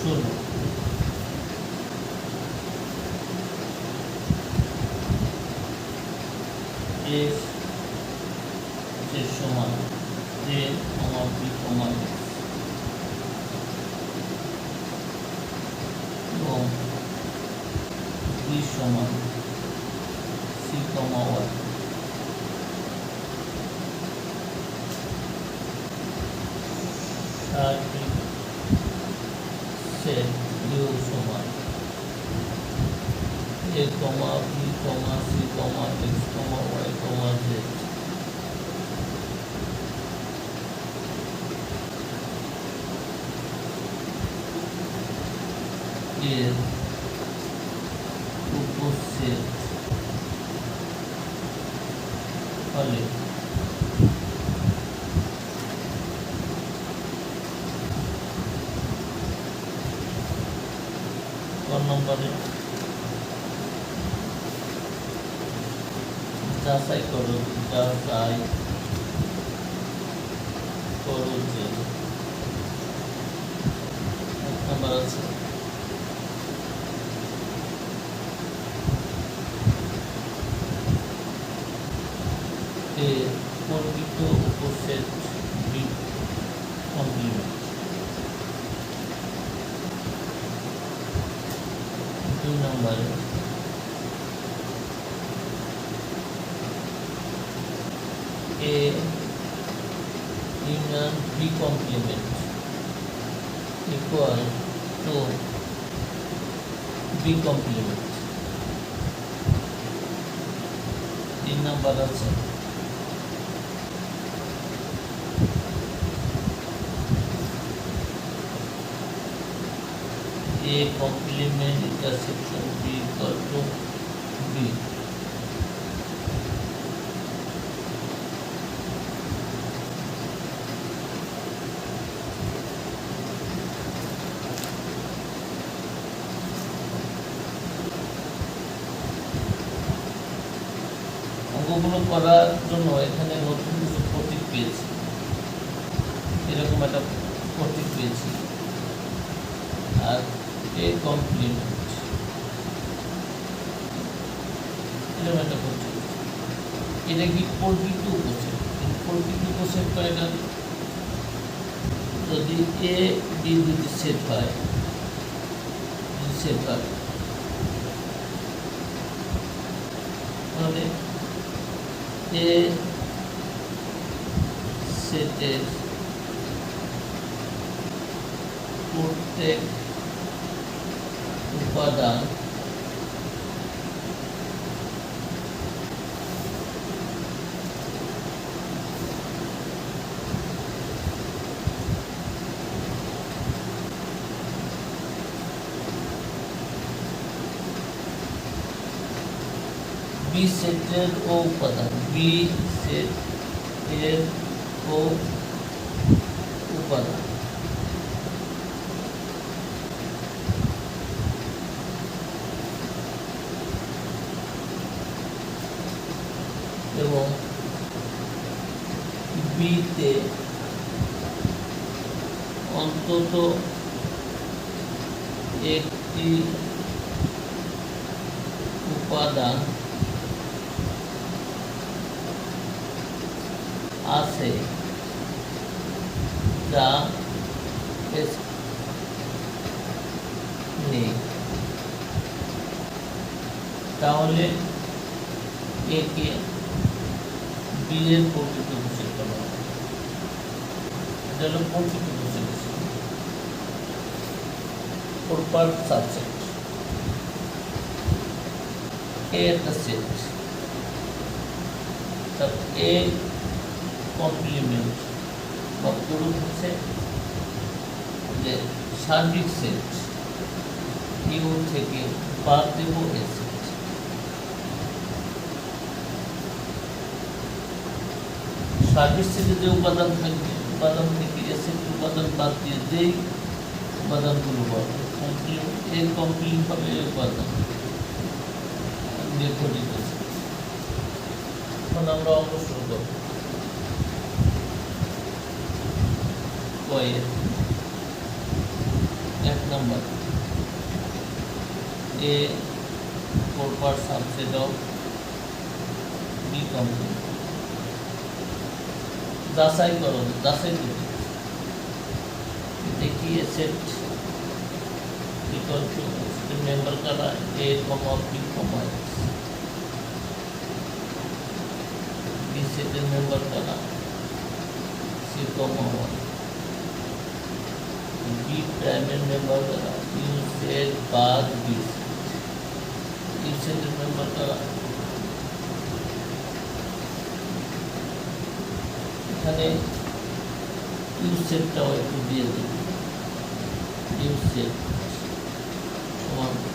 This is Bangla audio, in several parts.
ষোলো। এস সমান এ কমা বি কমা এক্স এবং বি সমান সি কমা ওয়াই। সার্বিক সেট ইউ সমান এ কমা বি কমা সি কমা এক্স কমা ওয়াই কমা জেড। এর উপসেট হলে নম্বরে যাচাই করো যে এক নম্বর আছে এর প্রকৃত উপসেট বি কমপ্লিমেন্ট। দুই নম্বরে A union B complement equal to B complement। তিন নম্বর আছে A complement intersection B equal to B। অঙ্কগুলো করার জন্য এখানে নতুন কিছু প্রতীক পেয়েছি, এরকম একটা প্রতীক পেয়েছি। আর এ কমপ্লিমেন্ট এরকম একটা প্রতীক, এটা কি প্রকৃত উপসেট। প্রকৃত উপসেট কয়টা? যদি এ বি দুটি সেট হয়, তাহলে এ সেটের প্রত্যেক উপাদান বি সেটের ও উপাদান, বি সেটের ও উপাদান এবং বিতে অন্তত একটি উপাদান আছে যা নেই, তাহলে একে বি এর প্রকৃত উপসেট বলা হয়। এটা হলো প্রকৃত উপসেট, প্রপার সাবসেট। এ একটা সেট, তার এ কমপ্লিমেন্ট বা পুরো হচ্ছে যে সার্বিক সেট ইউ থেকে বাদ দেব এ সেট। সার্বিক সেটে যে উপাদান থাকবে, উপাদান থেকে এ সেট উপাদান বাদ দিয়ে যেই উপাদানগুলো পাবে এর কমপ্লিট হবে এই উপাদান দিয়ে গঠিত। এখন আমরা অঙ্ক শুরু করব। এক number A proper subset of B complement. যাচাই করো, যাচাই করি দেখি A set equal to member का ए comma B comma b set member का c comma one b primary member का यू सेट बाद बी यू सेट मेंबर का এখানে ইউ সেটটাও একটু দিয়ে দেব। ইউ সেট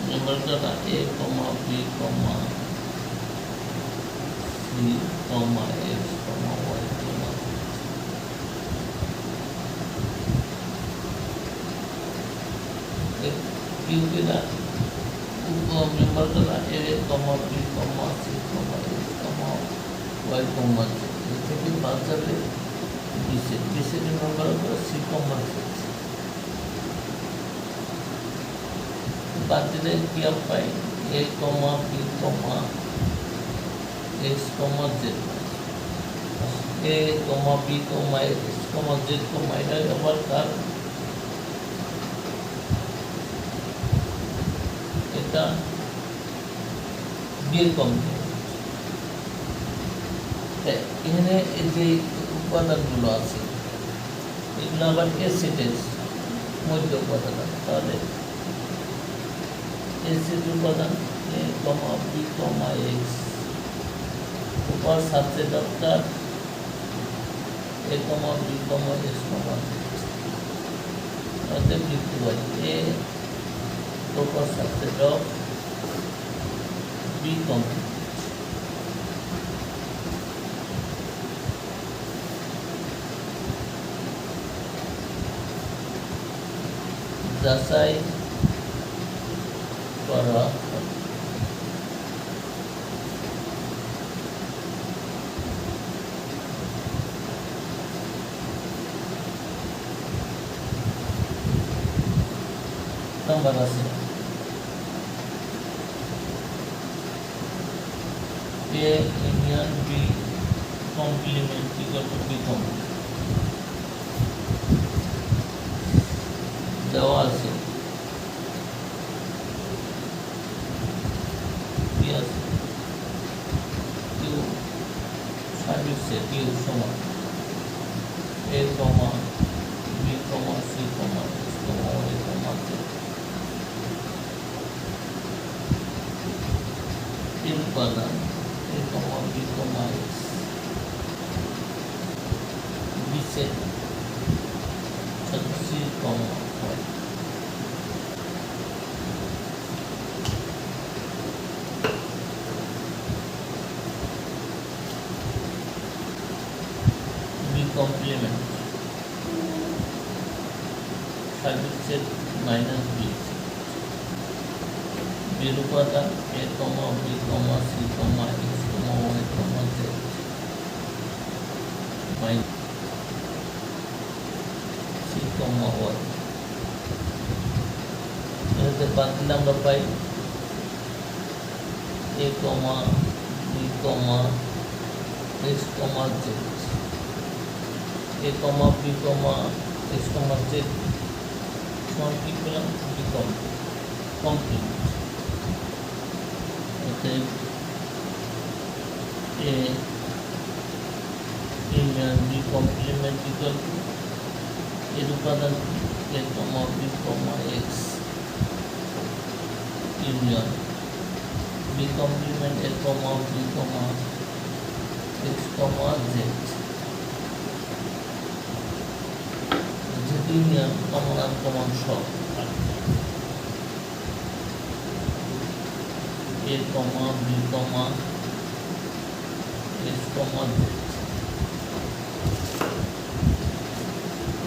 मेंबर का ए comma B comma C comma X comma Y comma क्योंकि ना मेंबर का ए comma B comma C comma X comma Y comma जैसे कि बात कर ले बी से मेंबर का सी कॉमा बात दिले कि अब पाई A comma B comma X comma Z A comma B comma X comma Z comma এটা আবার কার এটা বি কমপ্লিমেন্ট। এখানে এই যে উপাদানগুলো আছে এগুলো আবার এ সেটের মধ্যে উপাদান আছে তাহলে ऐसे उपादान A comma B comma X ऊपर सबसे doctor A comma B comma X comma अतः लिखते हुए ए ऊपर सबसे डॉट बी कॉमा যাচাই করা নাম্বার আছে A union B complement equal to B complement দেওয়া আছে क्यू समान A comma B comma C comma X comma Y comma Z इन उपादान A comma B comma X B से सी कॉमा वाई कॉम्प्लीमेंट सर्विस सेट माइनस बी विरूपता A comma B comma C comma X comma Y comma Z minus C comma Y এতে বাদ দিলে আমরা পাই A comma B comma X comma Z A comma B comma X comma Z समान की पेলাম बी कॉम्प्लीमेंट অতএব A union B complement equal to এর উপাদান A comma B comma X union B complement A comma B comma X comma Z union common uncommon সব A comma B comma X comma Z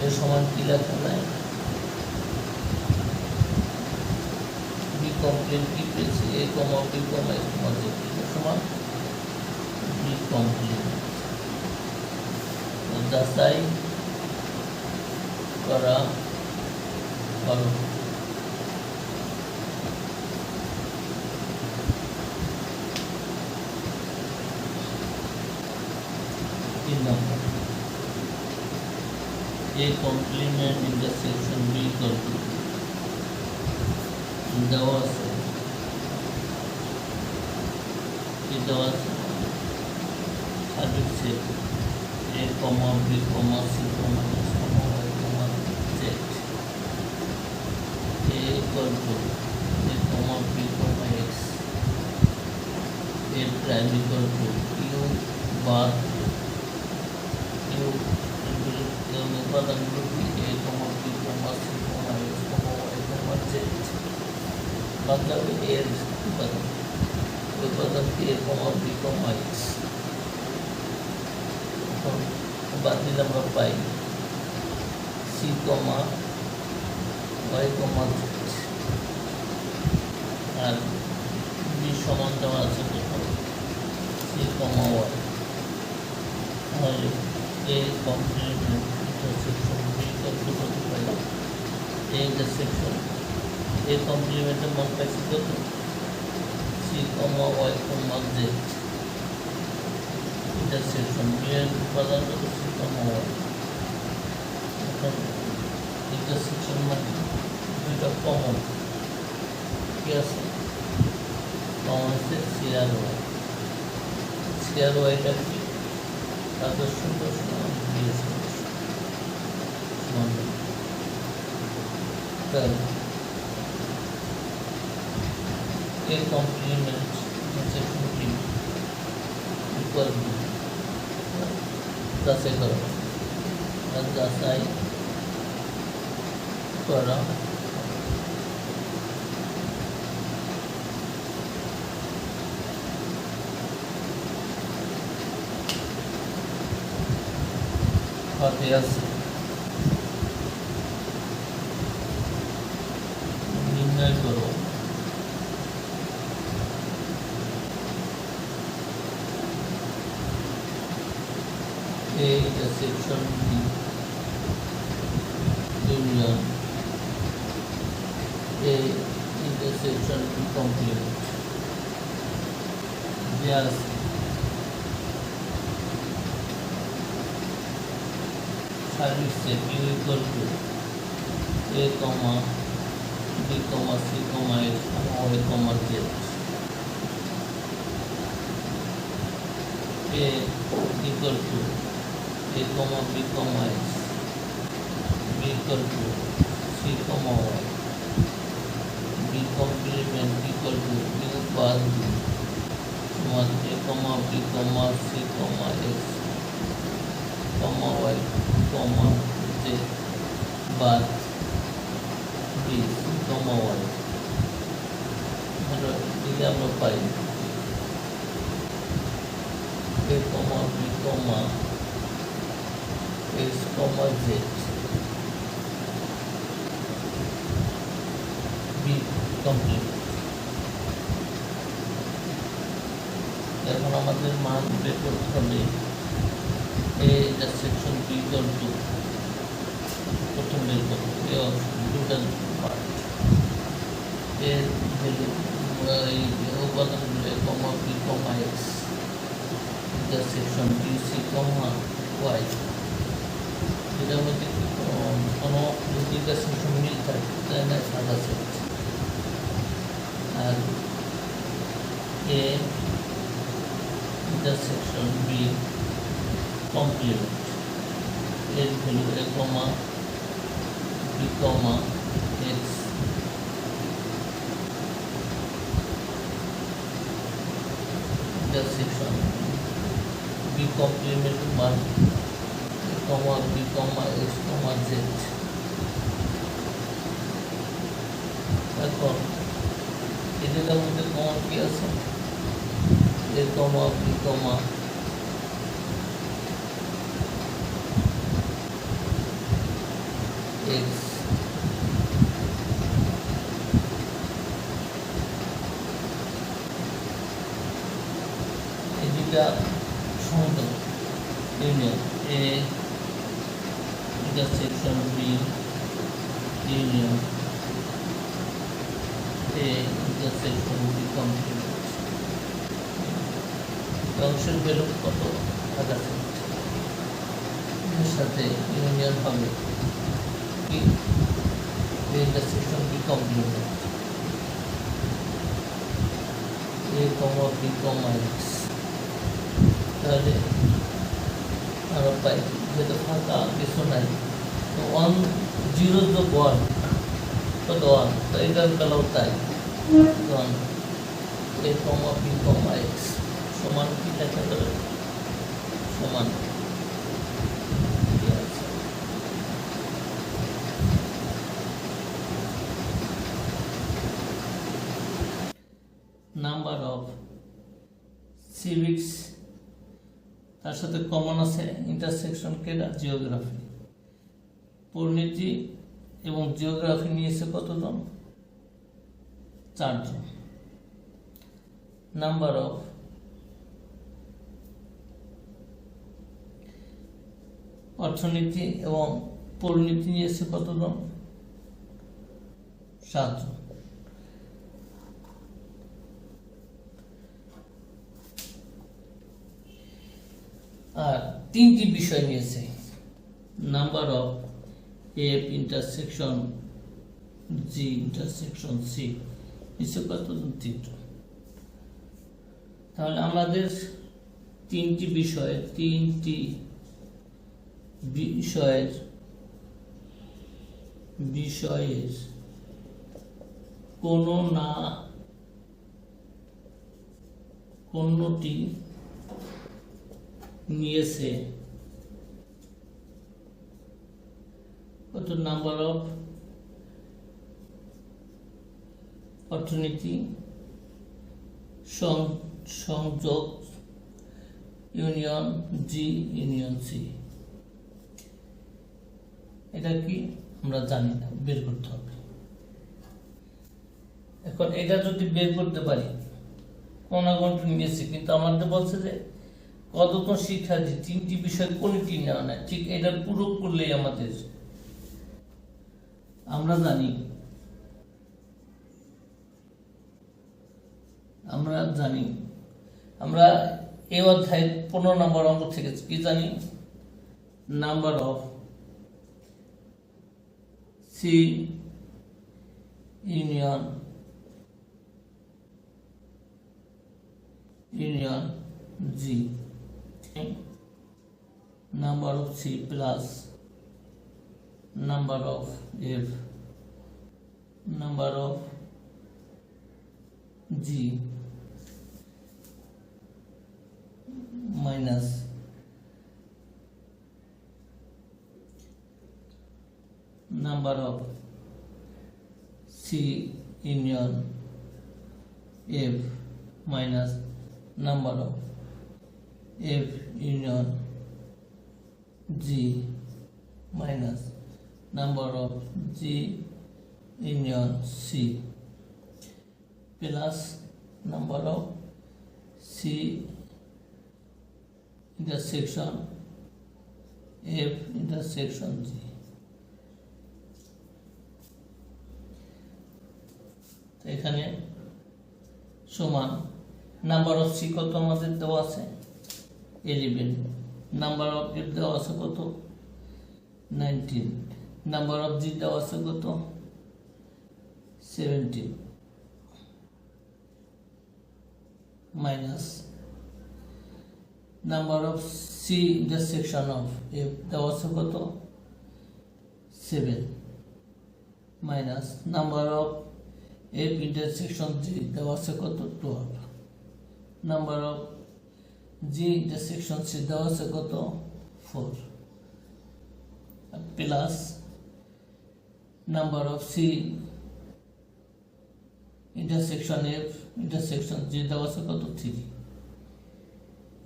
এর সমান কি লেখা যায় বি কমপ্লিমেন্ট কি পেয়েছি A comma B comma X comma Z এর সমান বি কমপ্লিমেন্ট যাচাই করা ভালো A complement intersection B equal to দেওয়া আছে কি দেওয়া আছে সার্বিক set A, B, C, S, Y, Z A equal to A, B, X A prime equal to Q bar Q উপাদানগুলো কি A, B, C, S, Y, Z বাদ যাবে এর উপাদান কি A, B, X এখন বাদ দিলে আমরা পাই C, Y, Z আর B সমান দেওয়া আছে কোথাও C, Y তাহলে A complement intersection B equal to কত পাই A intersection A complemenটের মান পাইছি কত C, Y, Z intersection B এর উপাদান কত C, Y এখন intersection মানে দুইটা কমন কি আছে কমন আছে C আর Y C আর Yটা কি তাদের সুন্দর সমান দিয়েছে সমান তাহলে A complement intersection B equal to যাচাই করা যাচাই করা হাতে আছে নির্ণয় করো A intersection B union A intersection B complement yes service set U equal to A, B, C, X, Y, Z A equal to A, B, X B equal to C, Y B complement equal to U bar B সমান A, B, C, X Y, Z bar B, C, Y দিলে আমরা পাই A, B, X, Z B complement এখন আমাদের মান বের করতে হবে A intersection B equal to প্রথম বের করব A দুটা পার্ট এর ভ্যালু এই উপাদানগুলো A, B, X intersection B, C, Y এটার মধ্যে কোনো ইন্টারসেকশন মিল থাকে তাই না সাদা সেট আর A intersection B complement এর value A, B, X intersection B complement মান A, B, X, Z এখন এদের মধ্যে কমন কি আছে A, B, X এই দুটা সমতল union A intersection B union A intersection B complement অংশের ভ্যালু কত 1000 এর সাথে ইউনিয়ন হবে কি intersection B complement A comma B comma X. তাহলে আরো পাই যেটা ফাঁকা কিছু নাই, তো 1 0 যোগ 1 কত 1, তো এটার বেলাও তাই 1 এ কমা বি কমা এক্স সমান কি লেখা যাবে সমান নাম্বার অফ সিভিক্স, তার সাথে কমন আছে ইন্টারসেকশন কেডা জিওগ্রাফি। পরিণতি এবং জিওগ্রাফি নিয়েছে কতজন 4 জন। নাম্বার অফ অর্থনীতি এবং পরিণতি নিয়েছে কতজন 7 জন। আর 3টি বিষয় নিয়েছে number of F intersection G intersection C নিচে কতজন 3 জন। তাহলে আমাদের 3টি বিষয়ের কোনো না কোনটি নিয়েছে কত নাম্বার অফ অর্থনীতি সংযোগ ইউনিয়ন জি ইউনিয়ন সি। এটা কি আমরা জানি না, বের করতে হবে। এখন এটা যদি বের করতে পারি কোন কোনটি নিয়েছে, কিন্তু আমাদের বলছে যে কতজন শিক্ষার্থী 3টি বিষয় কোনটি নেওয়া না, ঠিক এটা পূরক করলেই আমাদের আমরা জানি আমরা এই অধ্যায়ের 15 নম্বর অঙ্ক থেকে কি জানি number of C union G number of C plus number of F number of G minus number of C union F minus number of F union G minus number of G union C plus number of C intersection F intersection G। তো এখানে সমান নাম্বার অফ সি কত আমাদের দেওয়া আছে 11, নাম্বার অফ এফ দেওয়া আছে কত 19, নাম্বার অফ জি দেওয়া আছে কত 17 minus number of C intersection of F দেওয়া আছে কত 7 minus number of F intersection G দেওয়া আছে কত 12, number of G intersection C দেওয়া আছে কত 4 plus number of C intersection F intersection G দেওয়া আছে কত 3।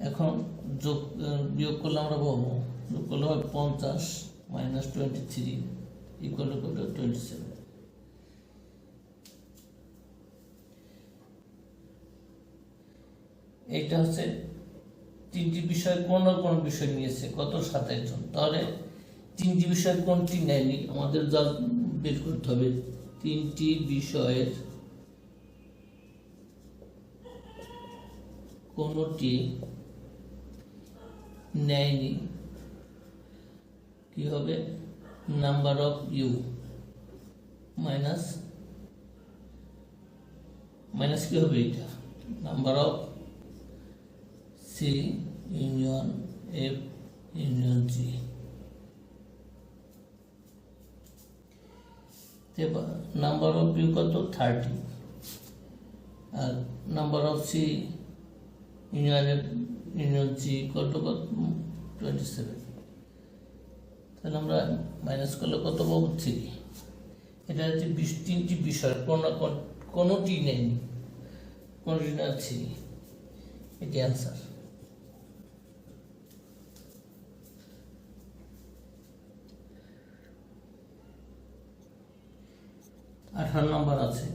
এখন যোগ বিয়োগ করলে আমরা পাবো, যোগ করলে হবে 50 মাইনাস 23 ইকুয়াল টু 27। এইটা হচ্ছে 3টি বিষয় কোন কোন বিষয় নিয়েছে কত 27 জন। তাহলে 3টি বিষয় কোনটি নেয়নি আমাদের যা বের করতে হবে, 3টি বিষয়ের কোনটি নেয়নি কি হবে number of U minus minus কি হবে এটা number of C union F union G number of U কত 30 আর number of C union F union G কত 27 তাহলে আমরা মাইনাস করলে কত পাবো 3 এটা হচ্ছে 23টি বিষয় কোনোটি নেই কোনোটি না 3 এটি অ্যান্সার আঠারো নম্বর আছে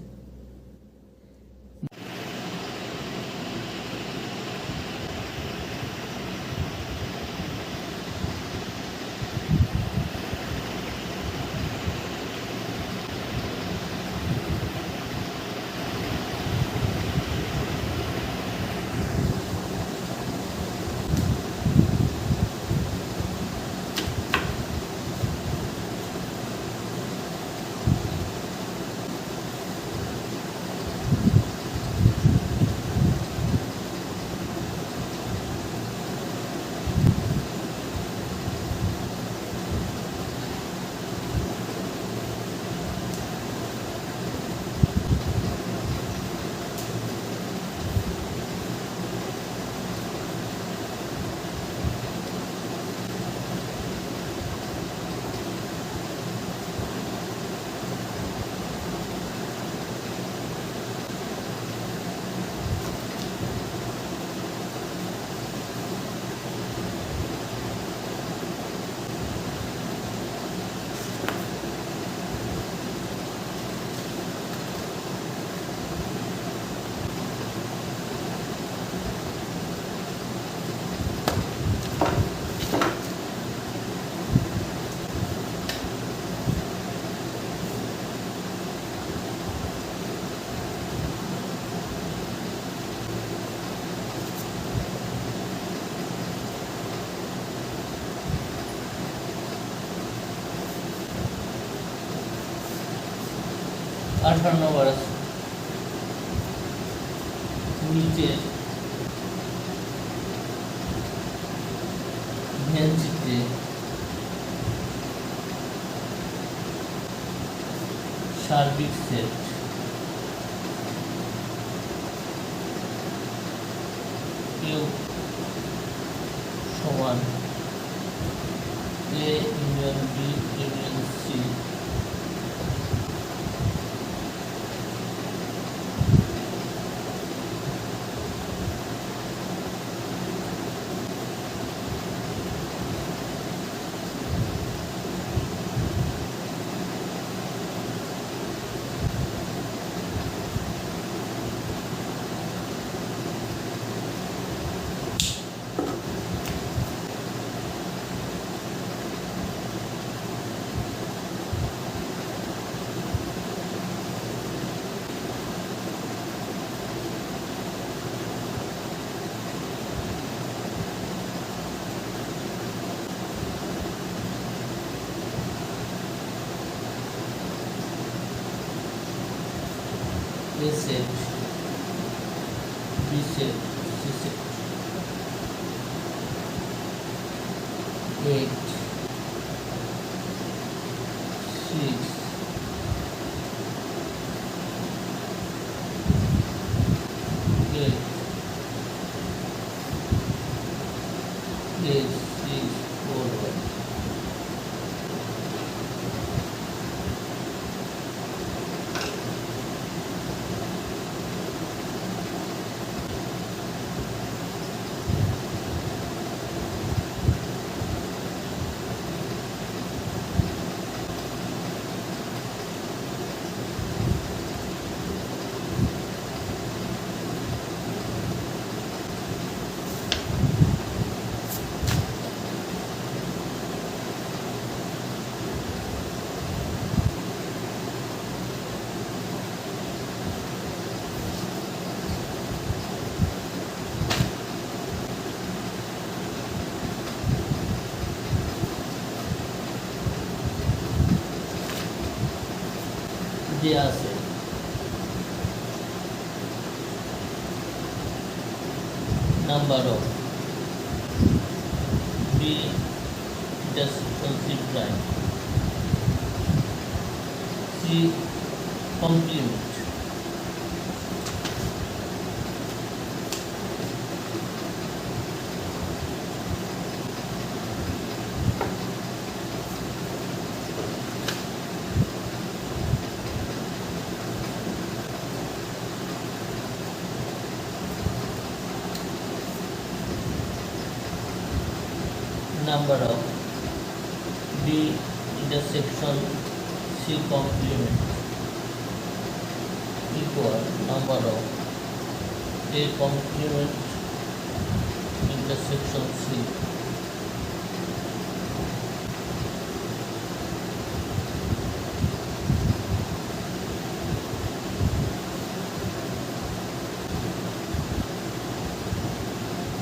আঠারো নম্বর আছে নিচে ভেঞ্চিতে সার্বিক সেট কিউ সমান A union B union C A set, B set, C set, 8, 6, 8, 8, 6, 4, 1. দেয়া আছে number of B intersection C prime C complement number of B intersection C complement equal number of A complement intersection C.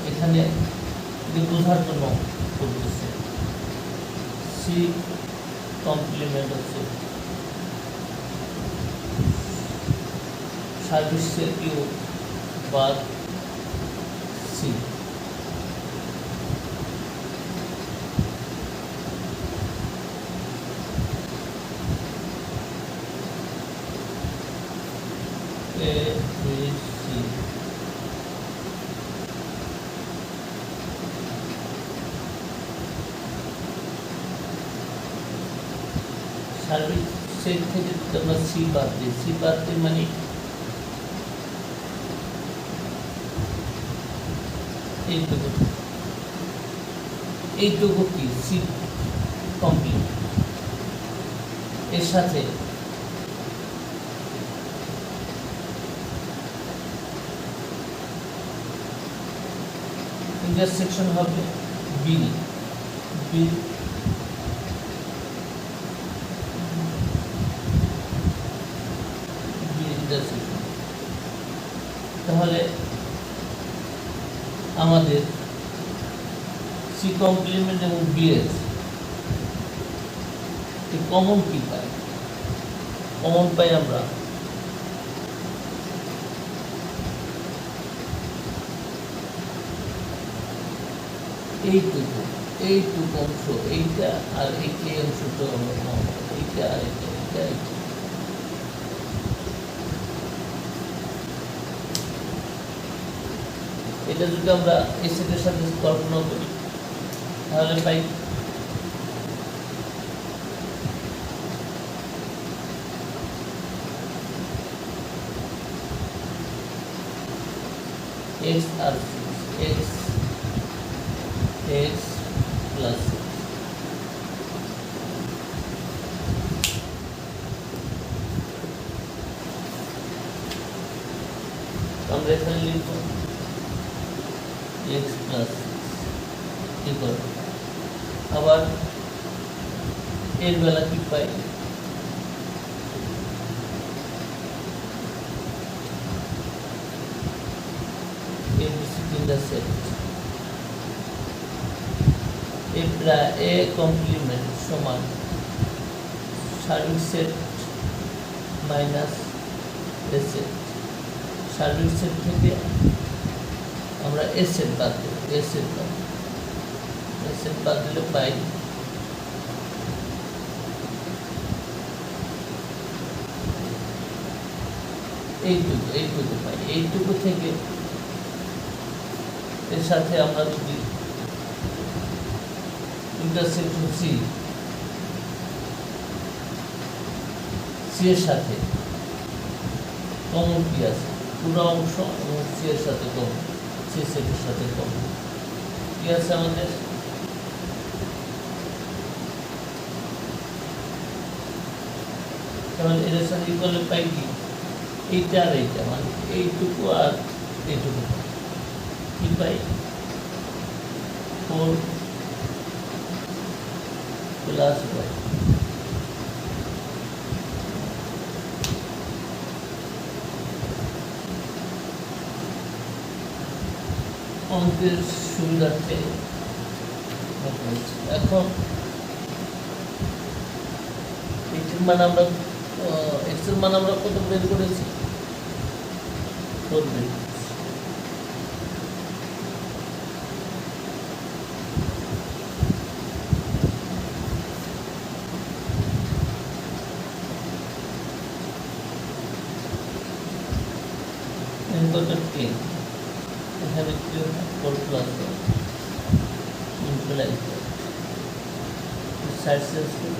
এখানে বোঝার জন্য করতেছে সি কমপ্লিমেন্ট হচ্ছে সার্ভিসের কিউ বাদ C A B C service set থেকে যদি আমরা সি বাদ দিই মানে এইটুকু কি সি কমপ্লিট এর সাথে ইন্টারসেকশন হবে বি বি তাহলে আমাদের সি কমপ্লিমেন্ট এবং বিএস কমন কি পাই কমন পাই আমরা এইটুকু অংশ এইটা আর এই অংশটা আমরা এইটা আর এইটা এটা যদি আমরা এই সেটের সাথে কল্পনা করি তাহলে পাই x আর x প্লাস আমরা এখানে লিখব x প্লাস ইকুয়াল আবার এর বেলা কি পাই ABC in the set A complement সমান সার্বিক সেট মাইনাস A সেট সার্বিক সেট থেকে আমরা A সেট বাদ দেব A সেট বাদ দিলে পাই এইটুকু পাই এইটুকু থেকে এর সাথে আমরা যদি ইন্টারসেকশন সি এর সাথে কমন কি আছে পুরো অংশ এবং সি এর সাথে কমন সি সেটের সাথে কমন কি আছে আমাদের তাহলে এর সাথে ইকুয়াল পাই কি এইটা আর এইটা মানে এইটুকু আর এইটুকু কি পাই 4 প্লাস y অঙ্কের সুবিধার্থে এখন এইটির মান আমরা এর মান আমরা কত বের করেছি 4 বের করেছি। কত 10 এখানে কি হবে 4 প্লাস ইমপ্লাইজ সাকসেসফুল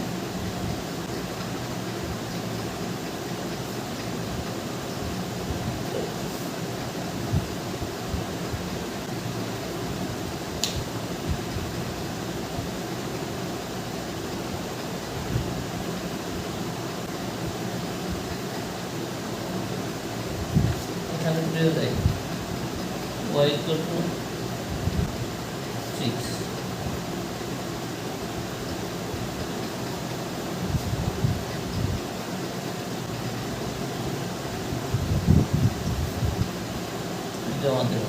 এখানে পেয়ে যায় y equal to 6 এটা আমাদের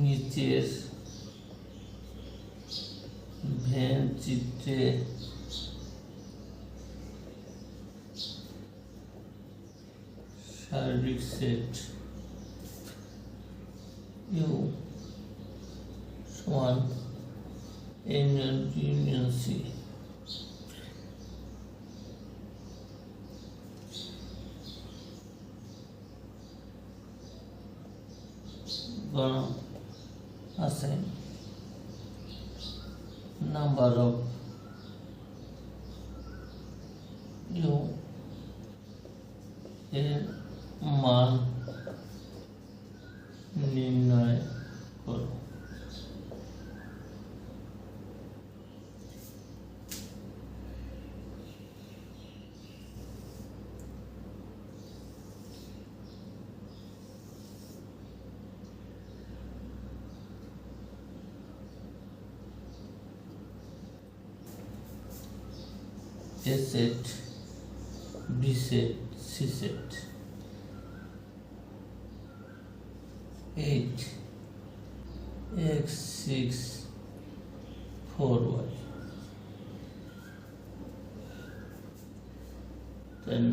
নিচের ভেন চিত্রে শারীরিক সেট ইউ সমান ইউনিয়ন সি গণ আছে নাম্বার অফ ইউ এর মান নির্ণয় করো। A set, B set, C set, 8 x 6 4y, then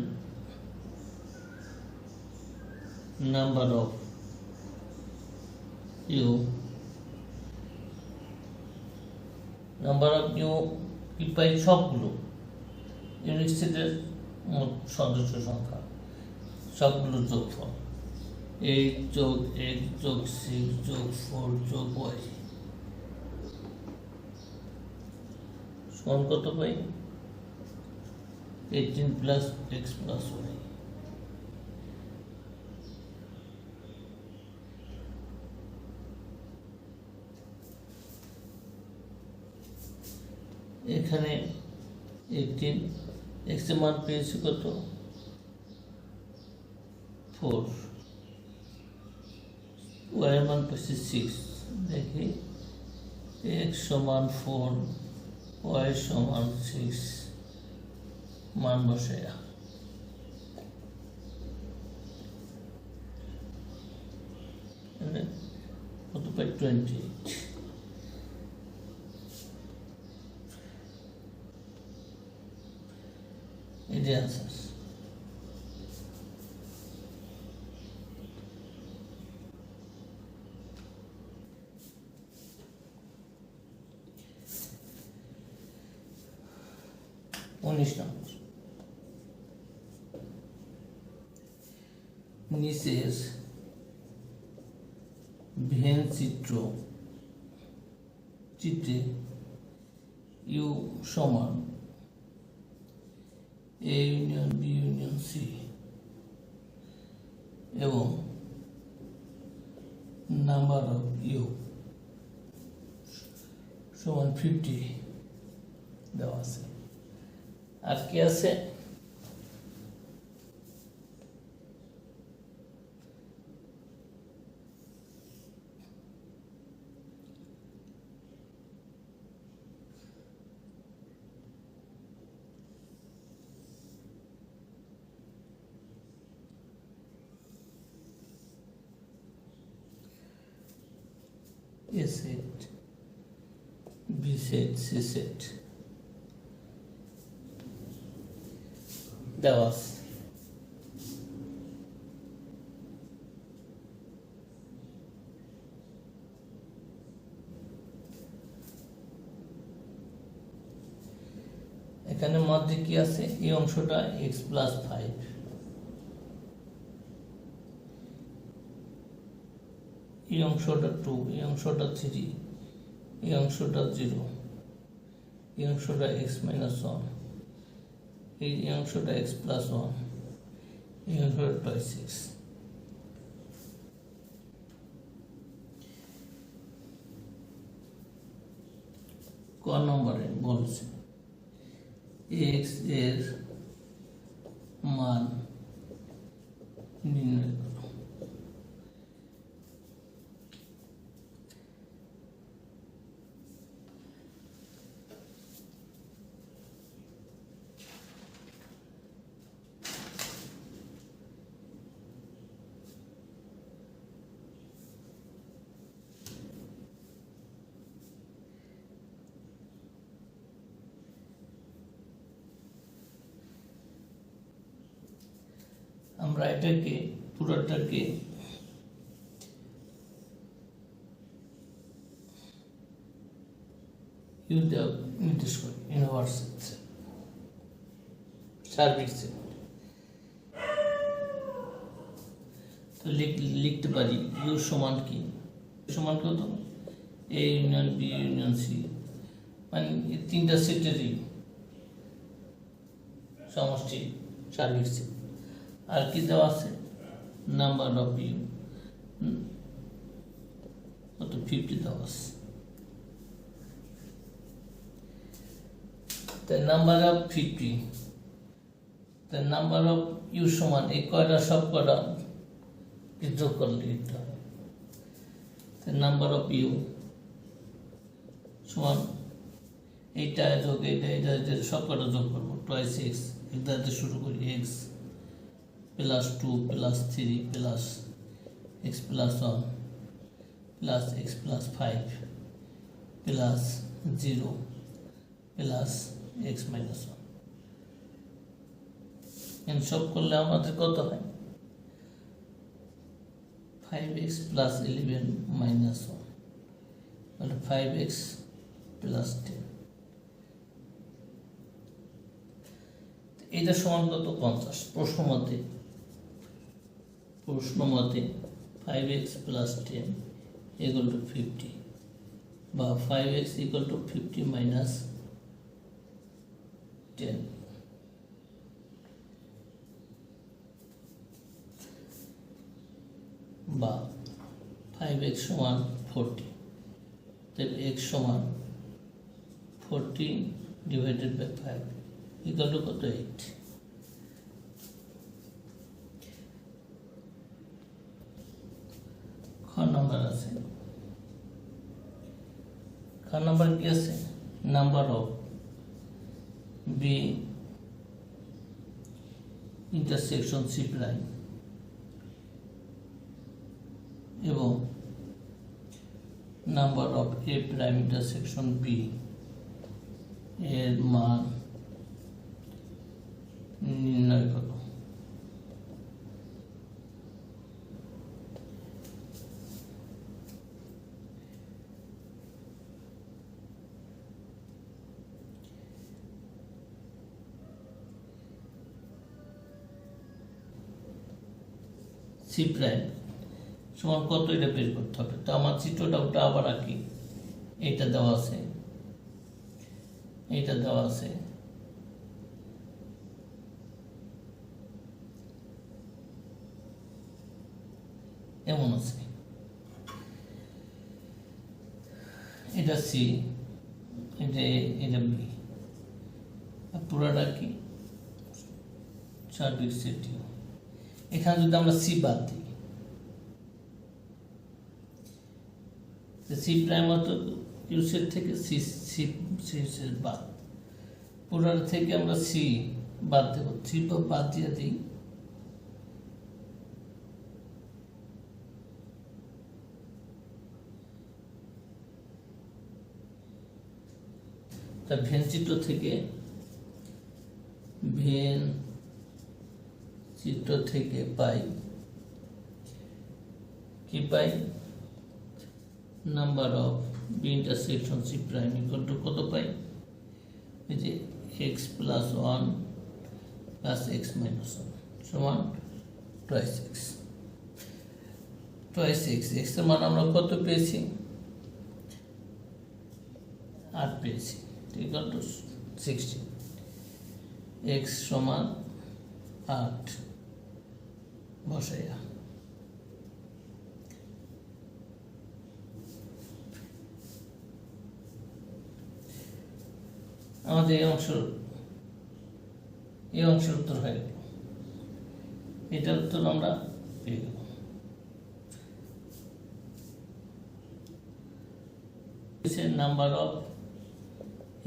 number of u, কি পাই সবগুলো ইউনিট সেটের মোট সদস্য সংখ্যা সবগুলোর যোগফল 8 যোগ x যোগ 6 যোগ 4 যোগ y সমান কত পাই 18 প্লাস x প্লাস y। এখানে 18 x এর মান পেয়েছি কত 4, y এর মান পেয়েছি 6। দেখি x সমান 4, y সমান 6, মান বসে কত পাই 28। এটাই আনসার। উনিশ নম্বর, নিচের ভেন চিত্রে ইউ সমান A union B union C এবং নাম্বার অফ ইউ সমান 50 দেওয়া আছে। আর কি আছে A set, B set, C set দেওয়া আছে। এখানে মধ্যে কি আছে, এই অংশটা x প্লাস 5, এই অংশটা 2, এই অংশটা 3, এই অংশটা 0, এই অংশটা x মাইনাস 1, এই অংশটা x প্লাস 1, এই অংশটা 26। ক নম্বরে বলছে x এর মান নির্ণয় করো। আমরা এটাকে পুরোটাকে ইউ দেওয়া নির্দেশ করি, ইনভার্স সার্বিক সেট। তো লিখতে পারি ইউ সমান কি, সমান কত A union B union C, মানে এই তিনটা সেটেরই সমষ্টি সার্বিক সেট। আর কি দেওয়া আছে, নাম্বার অফ ইউ কত 50 দেওয়া আছে। তাই নাম্বার অফ 50, তাই নাম্বার অফ ইউ সমান এই কয়টা সব কয়টা যোগ করলে লিখতে হবে। তাই নাম্বার অফ ইউ সমান এইটা যোগ এইটা সব কয়টা যোগ করবো, টয়েস এক্স, এটা শুরু করি x plus 2 plus 3 plus x plus 1 plus x plus 5 plus 0 plus X minus 1। N সব করলে আমাদের কত হয়, 5x প্লাস 11 মাইনাস 1 মানে 5x প্লাস 10। এটা সমান কত 50। প্রশ্ন মতে 5x প্লাস 10 ইকুয়াল টু 50 বা 5x ইকুয়াল টু 50 মাইনাস 10। বা 5x সমান 40, তাহলে x সমান 40 ডিভাইডেড বাই 5 ইকুয়াল টু কত 8। খ নাম্বার আছে, খ নাম্বার কি আছে, number of B intersection C prime এবং number of A prime intersection B এর মান নির্ণয় করো। সি প্রাইম সমান কত, এটা বের করতে হবে। তো আমার চিত্রটা ওটা আবার আঁকি। এইটা দেওয়া আছে, এইটা দেওয়া আছে, এমন আছে, এটা সি, এটা বি, পুরাটা কি সার্বিক সেটি। এখানে যদি আমরা সি বাদ দিই, সি প্রাইম হতো কিউ সেট থেকে সি সি সি সেট বাদ, পুরাটা থেকে আমরা সি বাদ দেব, সি বাদ দিয়ে দিই, তা ভেন চিত্র থেকে, ভেন চিত্র থেকে পাই কি, পাই number of B intersection C prime equal to কত পাই, এই যে X plus 1 plus X minus 1 সমান twice X. Twice X, X এর মান আমরা কত পেয়েছি, 8 পেয়েছি, ইকুয়াল টু 16, এক্স সমান 8 বসাইয়া আমাদের এই অংশের উত্তর হয়ে গেল। এটার উত্তর আমরা পেয়ে গেল। Number of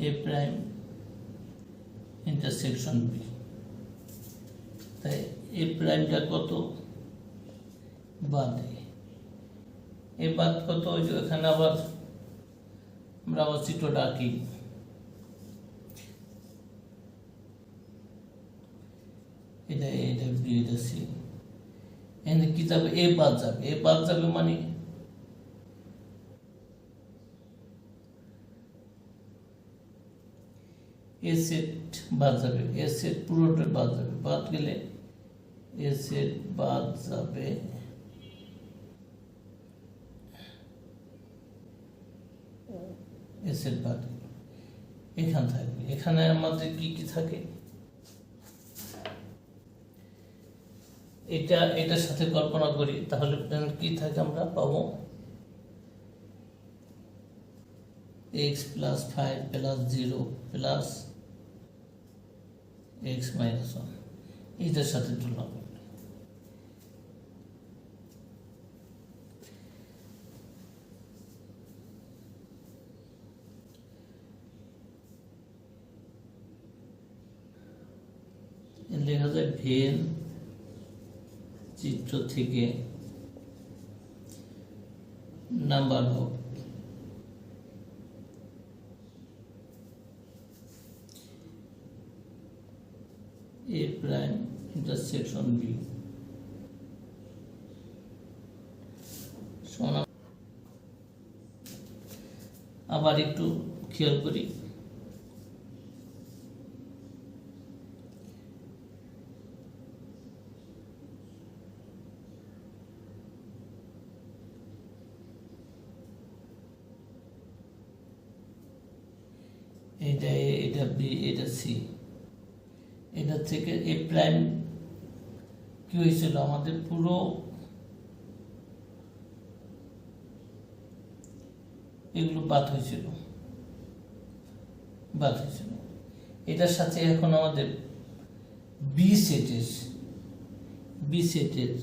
A prime intersection B, তাই এ প্রাইমটা কত বাদ, এ বাদ কত, ওই যে এখানে আবার আমরা আবার চিত্রটা আঁকি। এটা এটা বি, এটা সি, এখানে কি যাবে, এ বাদ যাবে, এ বাদ যাবে মানে এ সেট বাদ যাবে, এ সেট পুরোটা বাদ যাবে, বাদ গেলে এ সেট বাদ যাবে, এ সেট বাদ এখানে থাকবে। এখানে আমাদের কি কি থাকে, এটা এটার সাথে কল্পনা করি, তাহলে কি থাকে, আমরা পাবো x plus 5 plus 0 plus X minus 1, এটার সাথে তুলনা করবে। লেখা যায় ভেন চিত্র থেকে number of A prime intersection B সমান, আবার একটু খেয়াল করি, এটা এ, এটা বি, এটা সি, এটা থেকে এ প্রাইম কি হয়েছিল, আমাদের পুরো এগুলো বাদ হয়েছিল, এটার সাথে এখন আমাদের বি সেটের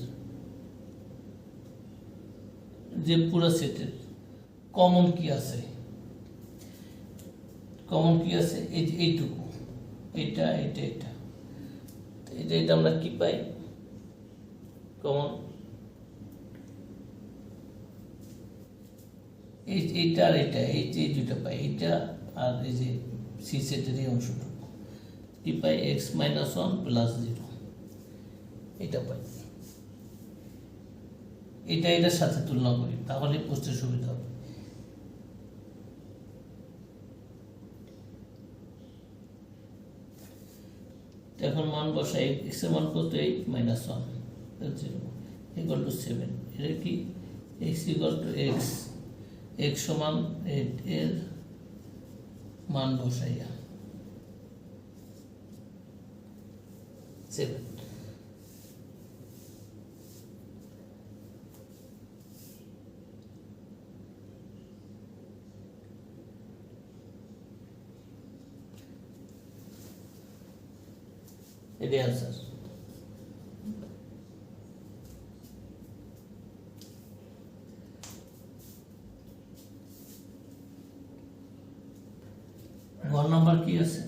যে পুরো সেটের কমন কি আছে, এইটুকু, এটা আমরা কি পাই কমন, এইটা আর এটা, এই দুইটা পাই, এইটা আর এই যে সি সেটের এই অংশটুকু কি পাই, x - 1 + 0, এটা পাই। এটার সাথে তুলনা করি, তাহলে বুঝতে সুবিধা হবে। এখন মান বসাই, x এর মান কত, 8 - 1 0 = 7। এটা কি x = x সমান 8 এর মান বসাইয়া 7। এটাই আনসার। ঘর নাম্বার কি আছে,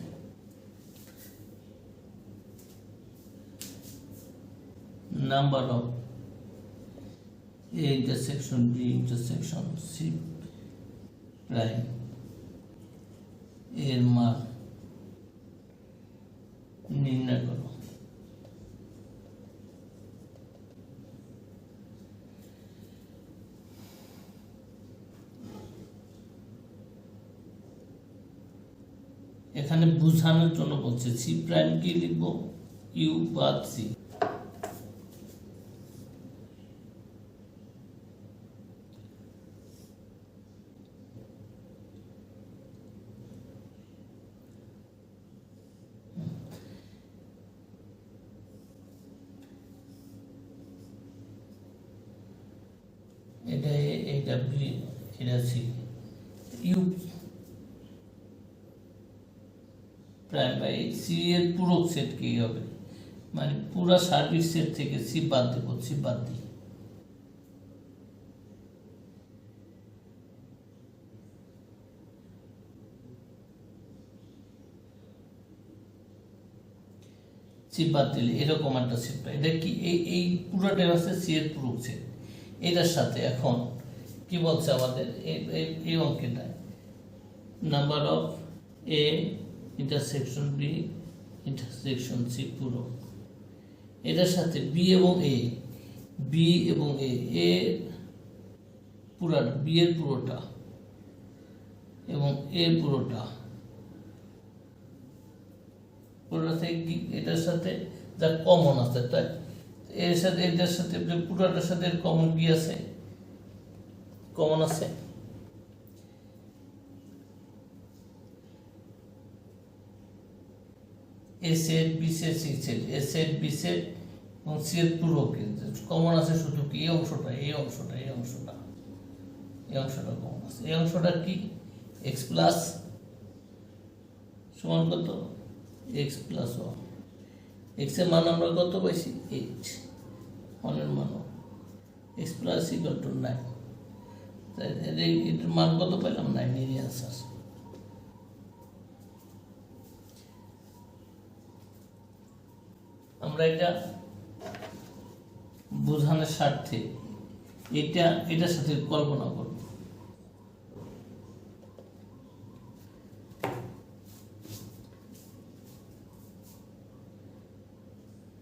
number of A intersection B intersection C prime এর মান নির্ণয় করো। এখানে বোঝানোর জন্য বলছে সি প্রাইম কি লিখবো, ইউ বাদ সি। এটা এটা বি, এটা C, U prime by C এর পূরক সেট কি হবে, মানে পুরা সার্বিক সেট থেকে সি বাদ দেব, সি বাদ দিই। সি বাদ দিলে এরকম একটা সেট পাই। এটা কি এই পুরোটা হচ্ছে সি এর পূরক সেট। এটার সাথে এখন কি বলছে আমাদের এই অঙ্কটা, number of A intersection B intersection C পূরক। এটার সাথে বি এবং এ পুরাটা, বি এর পুরোটা এবং এ পুরোটা থেকে কি এটার সাথে যা কমন আছে, তাই এর সাথে এটার সাথে পুরোটার সাথে কমন কি আছে, কমন আছে A set B set C set, A set B set এবং সি এর পূরক কমন আছে শুধু কি এই অংশটা কমন আছে। এই অংশটা কি x প্লাস সমান কত, x প্লাস 1। x এর মান আমরা কত পাইছি, 8, 1 এর মান x প্লাস = 9, তাই এর মান কত পেলাম, 9, এর आंसर। আমরা এটা বোঝানোর স্বার্থে এটার সাথে কল্পনা করব।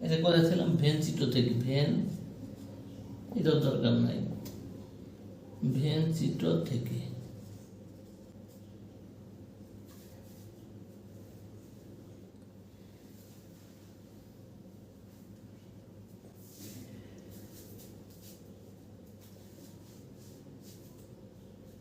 এটা করেছিলাম ভেন চিত্র থেকে, ভেন এটার দরকার নাই, ভেন চিত্র থেকে